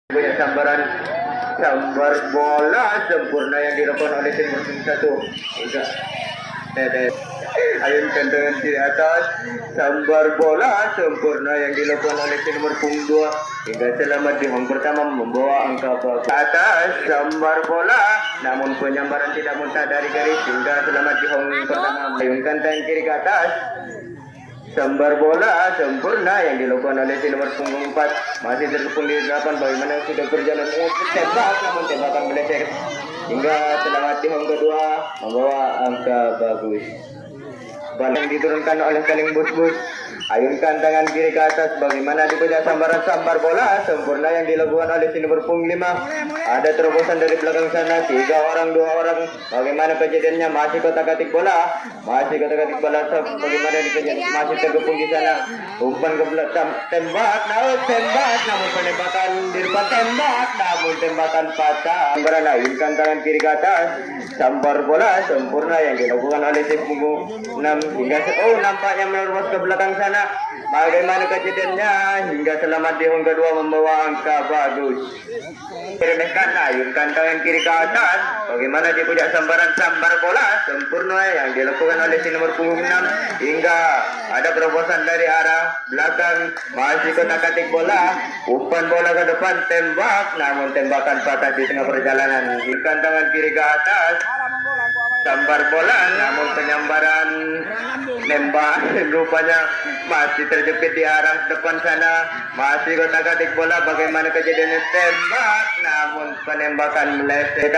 Banyak sambar bola sempurna yang dilakukan oleh tim musim satu. Ayunkan dengan kiri atas, sambar bola sempurna yang dilakukan oleh tim nomor punggung 2 hingga selamat di hong pertama membawa angka ke atas. Sambar bola namun penyambaran tidak muntah dari garis hingga selamat di hong pertama. Ayunkan tangan kiri ke atas, sambar bola sempurna yang dilakukan oleh tim nomor punggung 4 masih terkepung di 8. Bagaimana sudah berjalan tembak namun tembakan meleset hingga selamat di hong kedua membawa angka bagus. Bal yang diturunkan oleh Kaling Bus. Ayunkan tangan kiri ke atas. Bagaimana dipuja sambar bola sempurna yang dilakukan oleh si nomor punggung 5. Ada terobosan dari belakang sana 3 orang 2 orang. Bagaimana kejadiannya? Masih kotak-katik bola. Bagaimana dikejadian? Masih terkepung di sana. Umpan ke belakang, tembak namun penembakan di depan, tembak namun tembakan patah. Sambaran ayunkan tangan kiri ke atas. Sambar bola sempurna yang dilakukan oleh si punggung 6 hingga nampaknya menerobos ke belakang sana. Bagaimana kejadiannya hingga selamat di hong kedua membawa angka bagus. Diremehkan, ayunkan tangan kiri ke atas. Bagaimana dipuja sambar bola sempurna yang dilakukan oleh si nomor punggung 6 hingga ada terobosan dari arah belakang. Masih kotak-katik bola, umpan bola ke depan, tembak namun tembakan patah di tengah perjalanan. Ayunkan tangan kiri ke atas, sambar bola namun penyambaran nembak rupanya masih terjepit di arah depan sana. Masih kotak-katik bola. Bagaimana kejadiannya? Tembak namun penembakan meleset.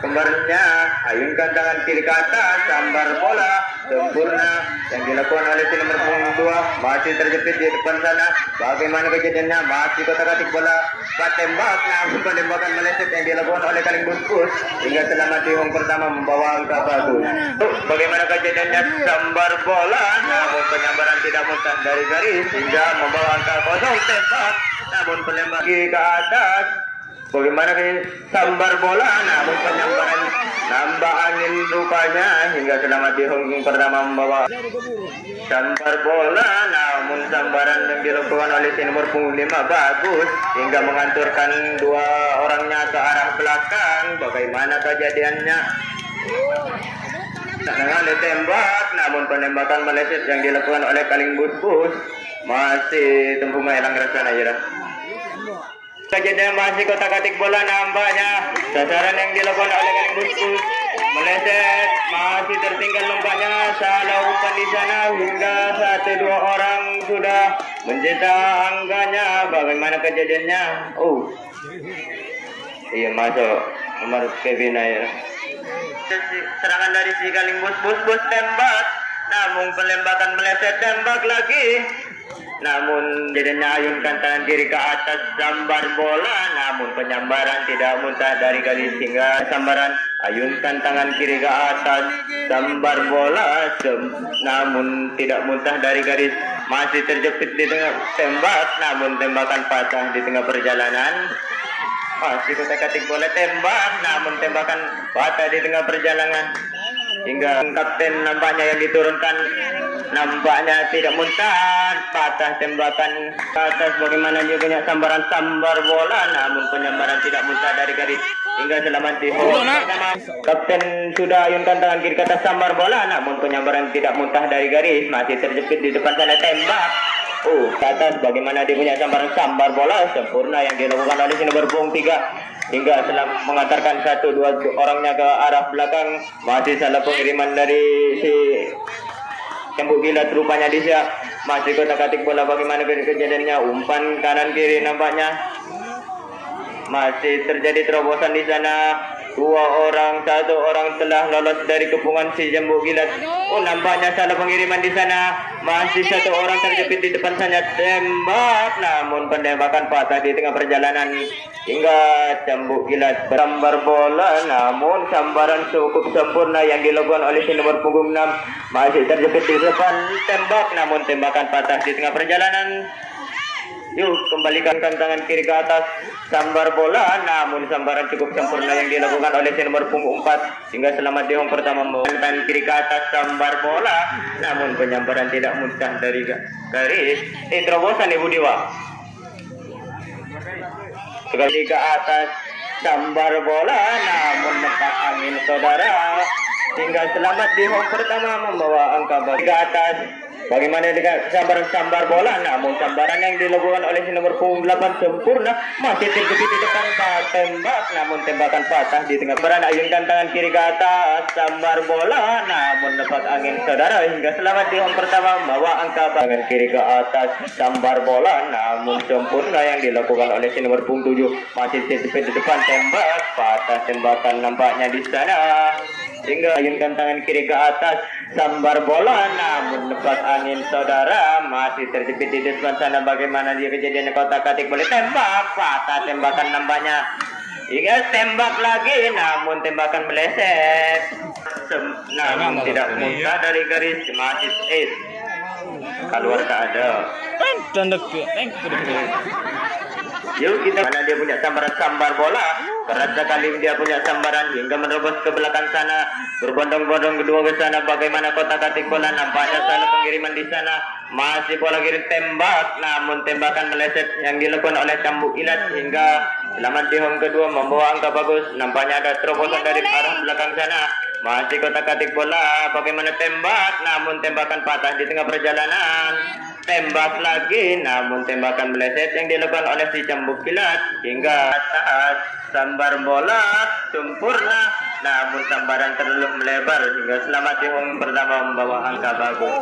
Kembarnya ayunkan tangan kiri ke atas, sambar bola sempurna yang dilakukan oleh si nomor punggung 2 masih terjepit di depan sana. Bagaimana kejadiannya? Masih kotak-katik bola, tembak namun penembakan meleset yang dilakukan oleh Kaling Bus hingga selamat di hong pertama membawa angka bagus. Bagaimana kejadiannya? Sambar bola namun penyambaran tidak muntah dari garis hingga membawa angka kosong. Tembak namun penembak ke atas. Bagaimana sambar bola namun penyambaran nambah angin rupanya hingga selamat di hong pertama membawa sambar bola namun sambaran yang dilakukan oleh si nomor punggung 5 bagus hingga menganturkan 2 orangnya ke arah belakang. Bagaimana kejadiannya? Dengan ditembak namun penembakan meleset yang dilakukan oleh Kaling Bus masih tempuh melang rasanya aja dah. Kejadian masih kotak-katik bola, nampaknya sasaran yang dilakukan oleh Kaling Bus meleset, masih tertinggal nampaknya salah umpan di sana hingga 1-2 orang sudah mencetak angkanya. Bagaimana kejadiannya? Iya masuk nomor Kevin aja. Serangan dari si Kaling Bus tembak namun penembakan meleset, tembak lagi namun jadinya ayunkan tangan kiri ke atas, sambar bola namun penyambaran tidak muntah dari garis hingga sambaran. Ayunkan tangan kiri ke atas, sambar bola namun tidak muntah dari garis, masih terjepit di tengah, tembak namun tembakan patah di tengah perjalanan. Masih kotak-katik bola, tembak namun tembakan patah di tengah perjalanan hingga kapten nampaknya yang diturunkan nampaknya tidak muntah, patah tembakan ke atas. Bagaimana dia punya sambar bola namun penyambaran tidak muntah dari garis hingga selamat di hong pertama. Kapten sudah ayunkan tangan kiri ke atas, sambar bola namun penyambaran tidak muntah dari garis, masih terjepit di depan sana, tembak ke atas. Bagaimana dia punya sambar bola sempurna yang dilakukan oleh si nomor punggung 3 hingga setelah mengantarkan 1-2 orangnya ke arah belakang. Masih salah pengiriman dari si Cembuk Gilat rupanya di siap. Masih kotak-katik bola. Bagaimana kejadiannya? Umpan kanan kiri nampaknya masih terjadi terobosan di sana. 1 orang telah lolos dari kepungan si Cembuk Gilat. Nampaknya salah pengiriman di sana. Masih 1 orang terjepit di depan sana, tembak namun penembakan patah di tengah perjalanan hingga Cembuk Gilat sambar bola namun sambaran cukup sempurna yang dilakukan oleh si nomor punggung 6 masih terjepit di depan, tembak namun tembakan patah di tengah perjalanan. Yuk kembalikan tangan kiri ke atas, sambar bola namun sambaran cukup sempurna yang dilakukan oleh si nomor punggung 4 hingga selamat di hong pertama. Tangan kiri ke atas, sambar bola namun penyambaran tidak muntah dari garis. Terobosan Ibu Dewa. sekali ke atas sambar bola namun lepas angin saudara, hingga selamat di home pertama membawa angka ke atas. Bagaimana dengan sambar bola, namun sambaran yang dilakukan oleh si nomor punggung 8 sempurna masih terjepit di depan tembak, namun tembakan patah di tengah peran. Ayunkan tangan kiri ke atas sambar bola namun lepas angin saudara, hingga selamat di home pertama membawa angka tangan kiri ke atas sambar bola namun sempurna yang dilakukan oleh si nomor punggung 7 masih terjepit di depan tembak patah, tembakan nampaknya di sana, hingga ayunkan tangan kiri ke atas sambar bola namun lepas angin saudara masih terjepit di depan sana. Bagaimana dia kejadiannya, kotak-katik boleh tembak patah, tembakan nampaknya hingga tembak lagi namun tembakan meleset namun tidak muntah dari garis, masih keluar tak ada. Yuk kita mana dia punya sambar bola, keras sekali dia punya sambaran hingga menerobos ke belakang sana, berbondong-bondong kedua ke sana. Bagaimana kotak-katik bola, nampaknya salah pengiriman di sana, masih bola kirim tembak namun tembakan meleset yang dilakukan oleh cambuk kilat, hingga selamat di home kedua membawa angka bagus. Nampaknya ada terobosan dari arah belakang sana, masih kotak-katik bola. Bagaimana tembak namun tembakan patah di tengah perjalanan, tembak lagi namun tembakan meleset yang dilakukan oleh si cambuk kilat, hingga atas sambar bola sempurna namun sambaran terlalu melebar, hingga selamat di home pertama membawa angka bagus.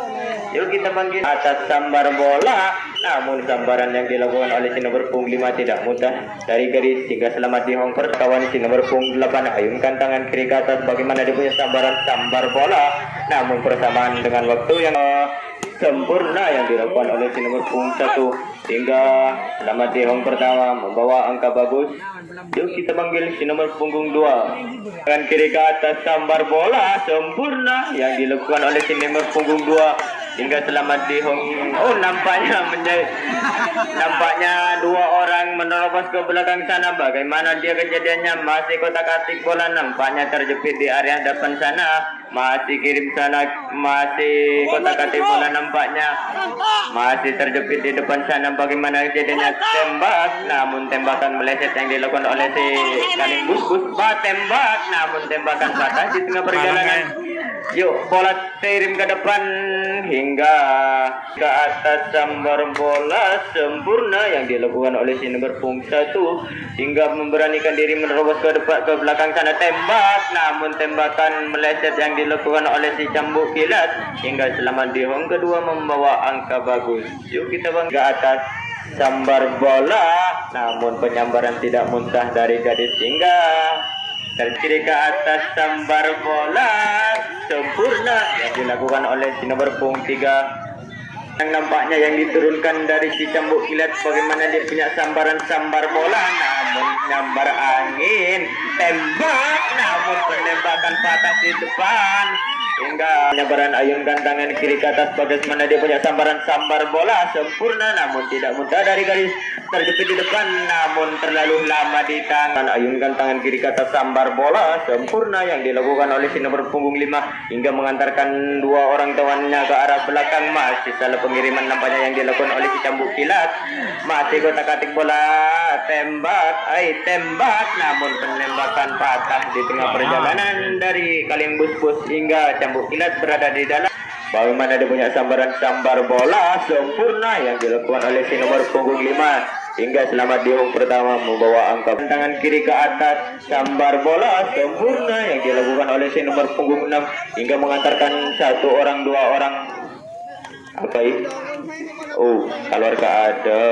Yuk kita panggil atas sambar bola namun sambaran yang dilakukan oleh si nomor punggung 5 tidak mudah dari garis, hingga selamat di home kawan si nomor punggung 8. Ayunkan tangan kiri ke atas. Bagaimana dia punya sambar bola namun persamaan dengan waktu yang sempurna yang dilakukan oleh si nomor punggung 1, hingga selamat di home pertama membawa angka bagus. Yuk kita panggil si nomor punggung 2. Tangan kiri ke atas sambar bola sempurna yang dilakukan oleh si nomor punggung 2, hingga selamat di home. Nampaknya dua orang menerobos ke belakang sana. Bagaimana dia kejadiannya, masih kotak-katik bola nampaknya terjepit di area depan sana, masih kirim sana, masih kotak-katik bola nampaknya masih terjepit di depan sana. Bagaimana kejadiannya, tembak namun tembakan meleset yang dilakukan oleh si Kaling Bus tembak namun tembakan patah di tengah perjalanan. Yuk bola kirim ke depan hingga ke atas sambar bola sempurna yang dilakukan oleh si nomor punggung 1, hingga memberanikan diri menerobos ke depan ke belakang sana, tembak namun tembakan meleset yang dilakukan oleh si cambuk kilat, hingga selamat di home kedua membawa angka bagus. Yuk kita bang ke atas sambar bola namun penyambaran tidak muntah dari gadis, hingga dari kiri ke atas sambar bola sempurna yang dilakukan oleh si nomor punggung 3 yang nampaknya yang diturunkan dari si cambuk kilat. Bagaimana dia punya sambar bola namun nyambar angin, tembak namun penembakan patah di depan, hingga penyebaran ayunkan tangan kiri ke atas. Bagaimana dia punya sambar bola sempurna namun tidak muntah dari garis, terjepit di depan namun terlalu lama di tangan. Ayunkan tangan kiri ke atas sambar bola sempurna yang dilakukan oleh si nomor punggung 5, hingga mengantarkan dua orang tawannya ke arah belakang. Masih salah pengiriman nampaknya yang dilakukan oleh si cambuk kilat, masih kotak-katik bola, tembak namun penembakan patah di tengah perjalanan dari Kaling Bus hingga cambuk kilat berada di dalam. Bagaimana dia punya sambar bola sempurna yang dilakukan oleh si nomor punggung 5, hingga selamat di home pertama membawa angka. Tangan kiri ke atas sambar bola sempurna yang dilakukan oleh si nomor punggung 6, hingga mengantarkan dua orang apa ini? Keluar ke ada.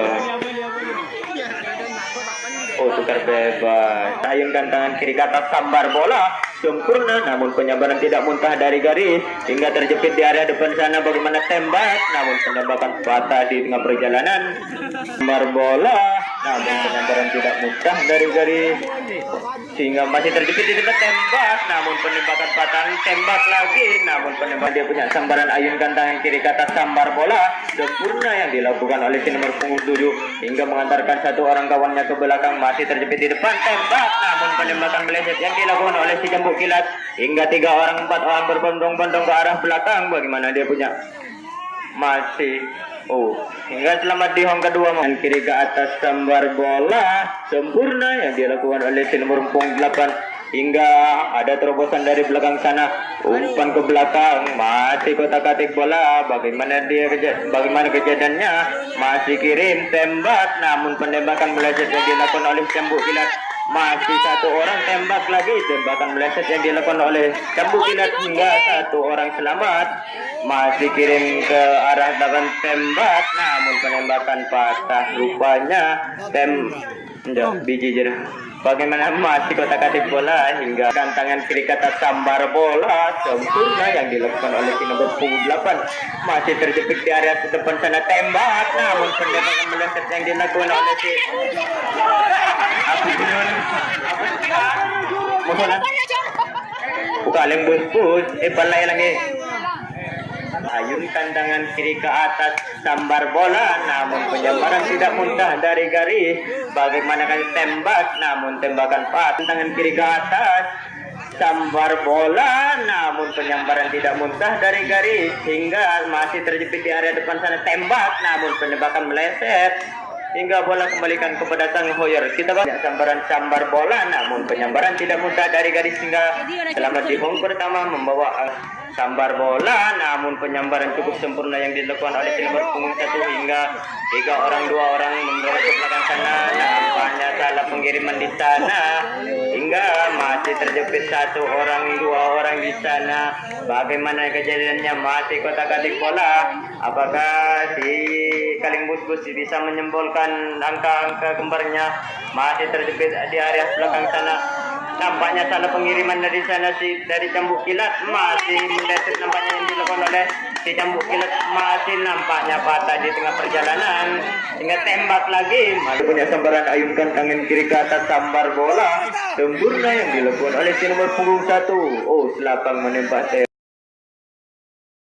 Tukar bebas. Ayunkan tangan kiri ke atas sambar bola sempurna namun penyabaran tidak muntah dari garis, hingga terjepit di area depan sana. Bagaimana tembak namun penembakan patah di tengah perjalanan. Sambar bola namun penyabaran tidak muntah dari garis, sehingga masih terjepit di depan, tembak namun penembakan patah, tembak lagi namun penembakan. Dia punya sambaran. Ayunkan tangan kiri ke atas sambar bola sempurna yang dilakukan oleh si nomor punggung 7, hingga mengantarkan satu orang kawannya ke belakang. Masih terjepit di depan, tembak namun penembakan meleset yang dilakukan oleh si cambuk kilat, hingga 4 orang berbondong-bondong ke arah belakang. Bagaimana dia punya masih Oh, hingga selamat di hong kedua dengan kiri ke atas sambar bola sempurna yang dilakukan oleh si nomor punggung 8 hingga ada terobosan dari belakang sana, umpan ke belakang, masih kotak-atik bola. Bagaimana kejadiannya? Masih kirim tembak, namun penembakan meleset yang dilakukan oleh Cambuk Kilat. Masih satu orang tembak lagi, tembakan meleset yang dilakukan oleh Cambuk Kilat hingga satu orang selamat. Masih kirim ke arah dalam tembak, namun penembakan patah rupanya. Biji jerah. Bagaimana masih kotak-atik bola hingga tangan kiri kata sambar bola sempurna yang dilakukan oleh si nomor punggung 8. Masih terjepit di area depan sana tembak, namun penembakan meleset yang dilakukan oleh si Bukaleng bus balai lagi. Ayunkan tangan kiri ke atas sambar bola, namun penyambaran tidak muntah dari garis. Bagaimana kali tembak, namun tembakan tangan kiri ke atas sambar bola, namun penyambaran tidak muntah dari garis hingga masih terjepit di area depan sana tembak, namun penembakan meleset hingga bola kembalikan kepada sang Hoyer. Kita banyak sambar bola, namun penyambaran tidak muntah dari garis hingga selamat di hong pertama membawa sambar bola, namun penyambaran cukup sempurna yang dilakukan oleh tim berpunggung 1 hingga 2 orang mendorong ke belakang sana. Nampaknya salah pengiriman di sana hingga masih terjepit 1 orang 2 orang di sana. Bagaimana kejadiannya? Masih kotak-atik bola. Apakah si Kaleng Bus bisa menyembolkan angka-angka kembarnya? Masih terjepit di area belakang sana. Nampaknya salah pengiriman dari sana dari Cambuk Kilat, masih meleset nampaknya yang dilakukan oleh si Cambuk Kilat, masih nampaknya patah di tengah perjalanan hingga tembak lagi. Masih punya sambaran, ayunkan tangan kiri ke atas sambar bola sempurna yang dilakukan oleh si nomor punggung 1. Oh, selapang menembak